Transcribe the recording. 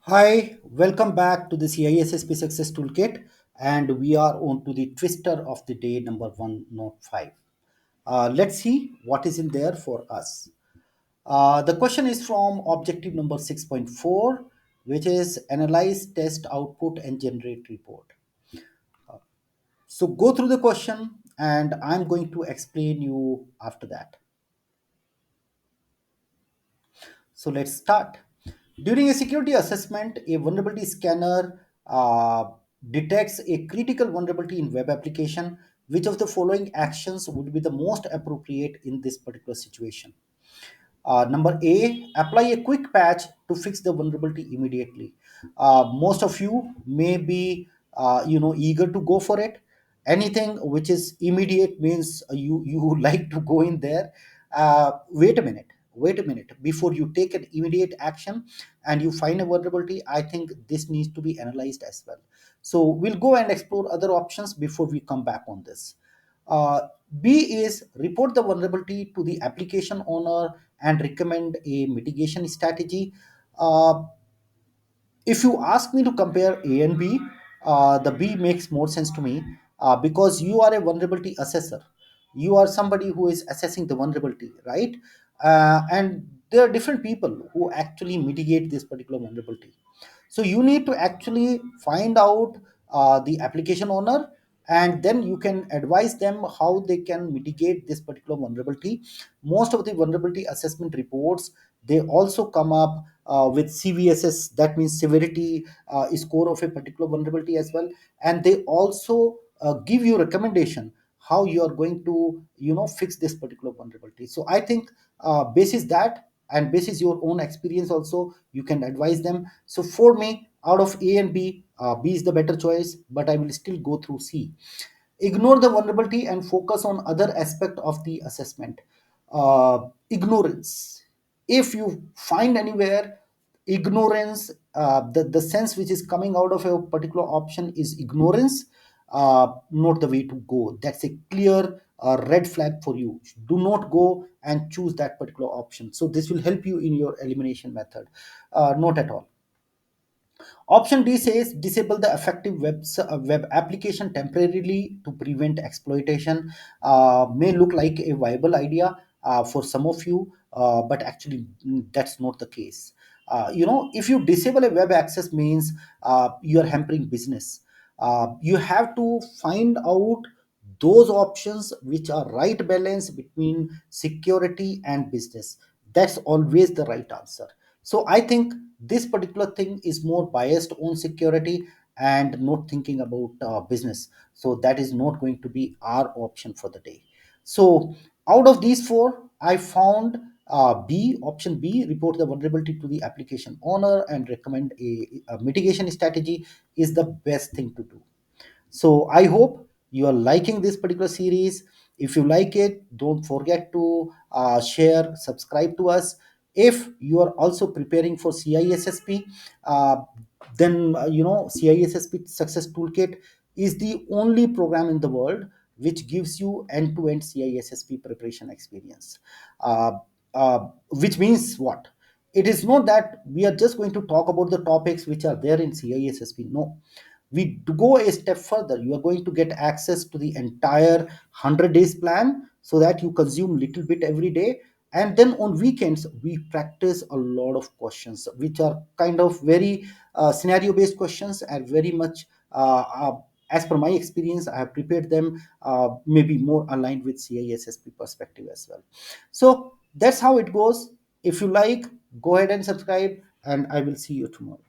Hi, welcome back to the CISSP Success Toolkit, and we are on to the twister of the day number 105. Let's see what is in there for us. The question is from objective number 6.4, which is analyze, test, output, and generate report. So go through the question, and I'm going to explain you after that. So let's start. During a security assessment, a vulnerability scanner detects a critical vulnerability in web application. Which of the following actions would be the most appropriate in this particular situation? Number A, apply a quick patch to fix the vulnerability immediately. Most of you may be, eager to go for it. Anything which is immediate means you like to go in there. Wait a minute. Before you take an immediate action and you find a vulnerability, I think this needs to be analyzed as well. So we'll go and explore other options before we come back on this. Uh, B is report the vulnerability to the application owner and recommend a mitigation strategy. Uh, if you ask me to compare A and B, the B makes more sense to me because you are a vulnerability assessor. You are somebody who is assessing the vulnerability, right? And there are different people who actually mitigate this particular vulnerability. So you need to actually find out the application owner, and then you can advise them how they can mitigate this particular vulnerability. Most of the vulnerability assessment reports, they also come up with CVSS, that means severity score of a particular vulnerability as well, and they also give you recommendation how you are going to fix this particular vulnerability. So I think basis that and basis your own experience also, you can advise them. So for me, out of A and B, B is the better choice, but I will still go through C. Ignore the vulnerability and focus on other aspect of the assessment. Ignorance, if you find anywhere ignorance, the sense which is coming out of a particular option is ignorance, not the way to go. That's a clear red flag for you. Do not go and choose that particular option. So this will help you in your elimination method. Not at all. Option D says disable the effective web application temporarily to prevent exploitation. May look like a viable idea for some of you, but actually that's not the case. If you disable a web access means you are hampering business. You have to find out those options which are right balance between security and business. That's always the right answer. So I think this particular thing is more biased on security and not thinking about business. So that is not going to be our option for the day. So out of these four, I found B, option B, report the vulnerability to the application owner and recommend a mitigation strategy is the best thing to do. So I hope you are liking this particular series. If you like it, don't forget to share, subscribe to us. If you are also preparing for CISSP, uh, then CISSP Success Toolkit is the only program in the world which gives you end-to-end CISSP preparation experience. Uh, which means what? It is not that we are just going to talk about the topics which are there in CISSP. No, we go a step further. You are going to get access to the entire 100 days plan so that you consume little bit every day, and then on weekends we practice a lot of questions which are kind of very scenario based questions and very much as per my experience I have prepared them, maybe more aligned with CISSP perspective as well. So that's how it goes. If you like, go ahead and subscribe, and I will see you tomorrow.